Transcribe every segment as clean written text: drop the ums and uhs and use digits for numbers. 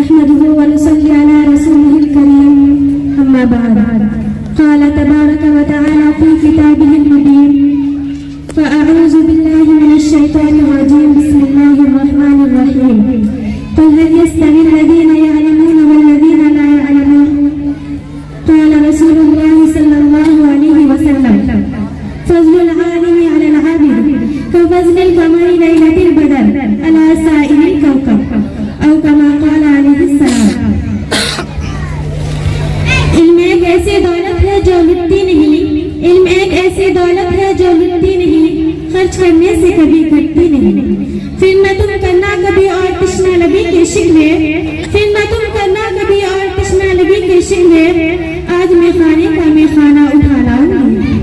نحمده ونصلي على رسوله الكريم أما بعد قال تبارك وتعالى في كتابه المبين فأعوذ بالله من الشيطان الرجيم بسم الله الرحمن الرحيم قل هل يستوي الذين يعلمون والذين لا يعلمون قال رسول الله صلى الله عليه وسلم فضل العالم على العابد كفضل القمر ليلة البدر على سائر الكوكب أو كما قال عليه السلام. علم ایک ایسی دولت ہے جو لٹتی نہیں، علم ایک ایسی دولت ہے جو لٹتی نہیں، خرچ کرنے سے کبھی گھٹتی نہیں. پھر نہ تم کرنا کبھی اور تشنا لبی کے شکوے، پھر نہ تم کرنا کبھی اور تشنا لبی کے شکوے، آج میں خانے کا میں خانہ اٹھا لاؤں گی.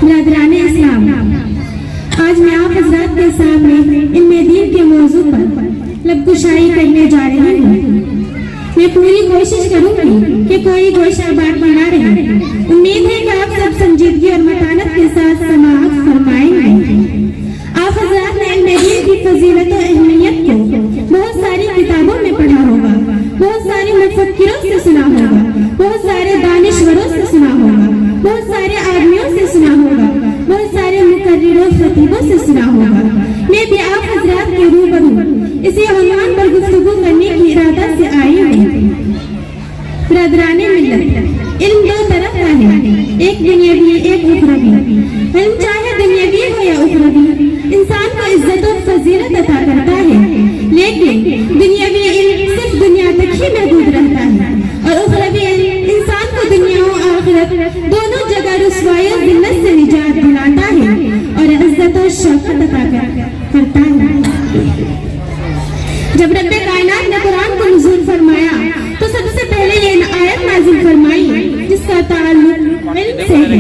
برادران اسلام، آج میں آپ حضرات کے سامنے علم دین کے موضوع پر لب کشائی کرنے جا رہی ہوں. میں پوری کوشش کروں گی کہ کوئی گوشہ بات بنا رہے. امید ہے کہ آپ سب سنجیدگی اور متانت کے ساتھ سماعت فرمائیں گے. آپ حضرات نے علم دین کی فضیلت و اہمیت کو بہت ساری کتابوں میں پڑھا ہوگا، بہت سارے مفکروں سے سنا ہوگا، بہت سارے دانشوروں سے سنا ہوگا، بہت سارے آدمیوں سے سنا ہوگا، بہت سارے مقرروں خطیبوں سے سنا ہوگا. میں بھی آپ حضرات کے روبرو اسی عنوان پر گفتگو کرنے کی ارادہ سے آئی ہوں. برادران ملت، علم دو طرح کا ہے، ایک دنیاوی ایک اخروی. علم چاہے دنیاوی ہو یا اخروی انسان کو عزت و فضیلت عطا کرتا ہے، لیکن دنیاوی علم صرف دنیا تک ہی محدود رہتا ہے، اور اخروی علم انسان کو دنیا و آخرت دونوں جگہ رسوائی و ذلت سے نجات دلاتا ہے اور عزت و شوکت عطا کرتا ہے. جب رب کائنات نے قرآن کو نزول فرمایا تو سب سے پہلے یہ آیت نازل فرمائی جس کا تعلق علم سے ہے،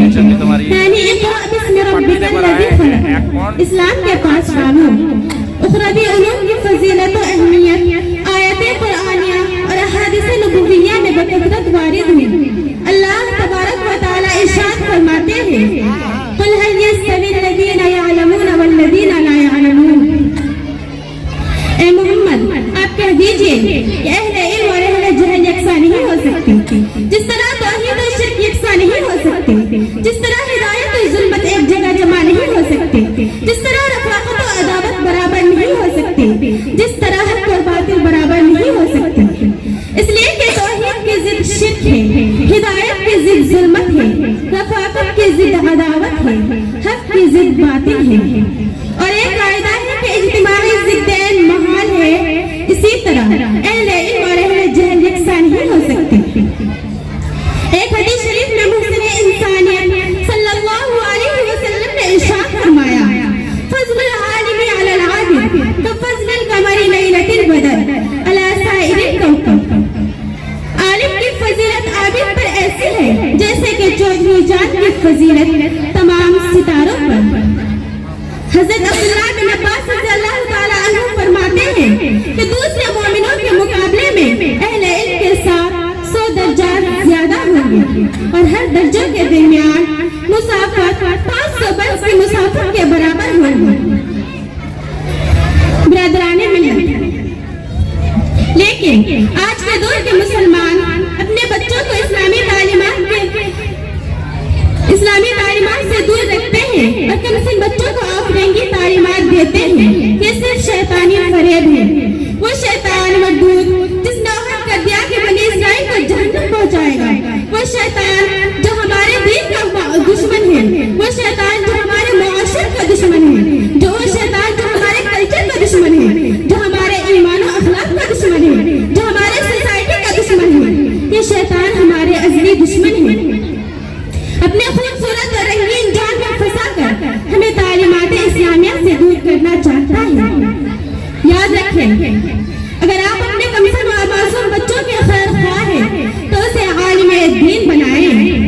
یعنی اقرأ باسم ربک الذی خلق. اسلام کے پاس قانون اخروی علوم کی فضیلت و اہمیت آیت قرآنیہ اور احادیث نبویہ میں بکثرت وارد ہوئی. اللہ تبارک و تعالی ارشاد فرماتے ہیں قل هل يستوي الذین يعلمون والذین لا يعلمون. اے محمد، آپ کہہ دیجئے کہ اہل علم اور اہل جہل یکساں نہیں ہو سکتے. جس طرح توحید و شرک یکساں نہیں ہو سکتے، جس طرح ہدایت و ظلمت ایک جگہ جمع نہیں ہو سکتے، جس طرح رفاقت و عداوت برابر نہیں ہو سکتے، جس طرح حق و باطل برابر نہیں ہو سکتے. اس لیے کہ توحید کی ضد شرک ہے، ہدایت کی ضد ظلمت ہے، رفاقت کی ضد عداوت ہے، حق کی ضد باطل ہے. اور ایک قاعدہ ہے کہ اجتماعی ضدین محال ہے، اسی طرح اہل علم اور اہل جہل یکساں نہیں ہو سکتے. ایک حدیث شریف میں محسن انسانیت صلی اللہ علیہ وسلم نے ارشاد فرمایا فضل العالم علی العابد کفضل القمر لیلۃ البدر علی سائر الکوکب. عالم کی فضیلت عابد پر ایسی ہے جیسے کہ چودھری چاند کی فضیلت تمام ستاروں پر. حضرت عبداللہ بن عباس رضی اللہ تعالیٰ عنہ فرماتے ہیں کہ دوسرے مومنوں کے مقابلے میں اہل علم کے ساتھ 100 درجات زیادہ ہوں گے، اور ہر درجوں کے درمیان مسافت 500 برس کی مسافت کے برابر ہوں گے. برادران ملت، لیکن آج کے دور کے مسلمان اپنے بچوں کو اسلامی تعلیمات سے دور رکھتے ہیں اور کم سن بچوں کو آفرینگی تعلیمات دیتے ہیں. یہ صرف شیطانی فریب ہے. وہ شیطان مردود جس نے عہد کر دیا کہ بنی اسرائیل کو جہنم پہنچائے گا، وہ شیطان جو ہمارے دین کا دشمن ہے، وہ شیطان جو ہمارے معاشرے کا دشمن ہے، جو وہ شیطان جو ہمارے کلچر کا دشمن ہے، جو ہمارے ایمان و اخلاق کا دشمن ہے، جو ہمارے سوسائٹی کا دشمن ہے، یہ شیطان ہمارے ازلی دشمن ہے. اپنے خوبصورت اور رنگین جان میں پھنسا کر ہمیں تعلیمات اسلامیہ سے دور کرنا چاہتا ہے. یاد رکھیں، اگر آپ اپنے کمسن و معصوم بچوں کے خیر خواہ ہیں تو اسے عالم دین بنائیں.